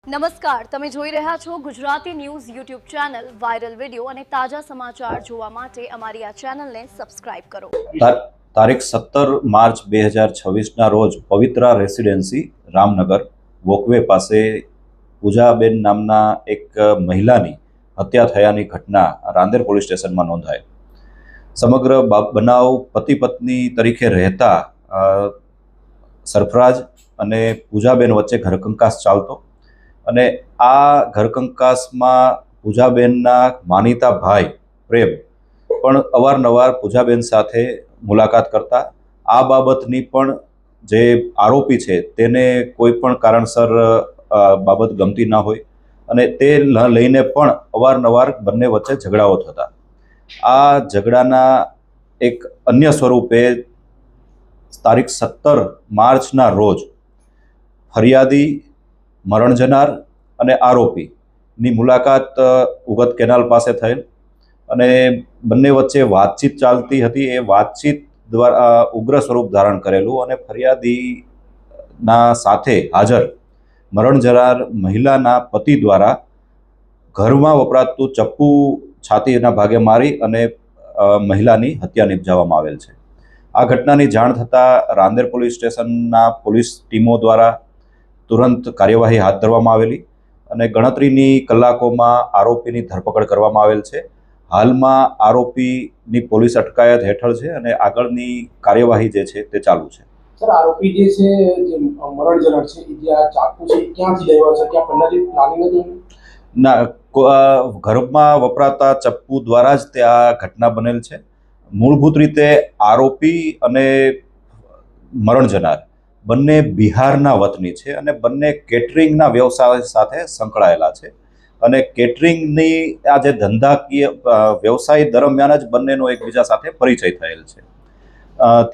નમસ્કાર, તમે જોઈ રહ્યા છો Gujarati news YouTube channel. Viral video અને તાજા સમાચાર જોવા માટે અમારી આ ચેનલને સબસ્ક્રાઇબ કરો. તારીખ 17 માર્ચ 2026ના રોજ પવિત્રા રેસિડેન્સી રામનગર વોકવે પાસે પૂજાબેન નામના એક મહિલાની હત્યા થયાની ઘટના રાંદેર પોલીસ સ્ટેશનમાં નોંધાઈ. સમગ્ર બનાવ પતિ પત્ની તરીકે રહેતા સરફરાજ અને પૂજાબેન વચ્ચે ઘરકંકાસ ચાલતો અને આ ઘરકંકાસમાં પૂજાબેનના માનીતા ભાઈ પ્રેમ પણ અવારનવાર પૂજાબેન સાથે મુલાકાત કરતા. આ બાબતની પણ જે આરોપી છે તેને કોઈ પણ કારણસર બાબત ગમતી ના હોય અને તે લઈને પણ અવારનવાર બંને વચ્ચે ઝઘડાઓ થતા. આ ઝઘડાના એક અન્ય સ્વરૂપે તારીખ 17 માર્ચના રોજ ફરિયાદી, મરણ જનાર અને આરોપીની મુલાકાત ઉગત કેનાલ પાસે થયેલ અને બંને વચ્ચે વાતચીત ચાલતી હતી. એ વાતચીત દ્વારા ઉગ્ર સ્વરૂપ ધારણ કરેલું અને ફરિયાદીના સાથે હાજર મરણ જનાર મહિલાના પતિ દ્વારા ઘરમાં વપરાતું ચપ્પુ છાતીના ભાગે મારી અને મહિલાની હત્યા નિપજાવવામાં આવેલ છે. આ ઘટનાની જાણ થતાં રાંદેર પોલીસ સ્ટેશનના પોલીસ ટીમો દ્વારા તુરંત કાર્યવાહી હાથ ધરવામાં આવેલી અને ગણતરીની કલાકોમાં આરોપીની ધરપકડ કરવામાં આવેલ છે. હાલમાં આરોપીની પોલીસ અટકાયત હેઠળ છે અને આગળની કાર્યવાહી જે છે તે ચાલુ છે. સર, આરોપી જે છે, જે મરણ જનાર છે, એ જે આ ચાકુ છે એ ક્યાંથી લેવા છે? ક્યાં પહેલાથી પ્લાનિંગ હતું? ના, ઘરમાં વપરાતા ચપ્પુ દ્વારા જ તે આ ઘટના બનેલ છે. મૂળભૂત રીતે આરોપી અને મરણ જનાર બંને બિહારના વતની છે અને બંને કેટરિંગના વ્યવસાય સાથે સંકળાયેલા છે અને કેટરિંગની આ જે ધંધાકીય વ્યવસાય દરમિયાન જ બંનેનો એકબીજા સાથે પરિચય થયેલ છે.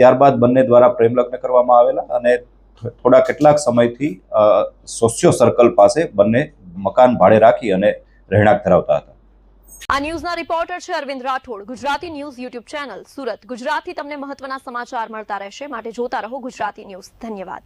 ત્યારબાદ બંને દ્વારા પ્રેમ લગ્ન કરવામાં આવેલા અને થોડા કેટલાક સમયથી સોશિયો સર્કલ પાસે બંને મકાન ભાડે રાખી અને રહેણાંક ધરાવતા હતા. આ ન્યૂઝના રિપોર્ટર છે Arvind Rathod. Gujarati news YouTube channel, Surat. ગુજરાતથી તમને મહત્વના સમાચાર મળતા રહેશે, માટે જોતા રહો ગુજરાતી ન્યૂઝ. ધન્યવાદ.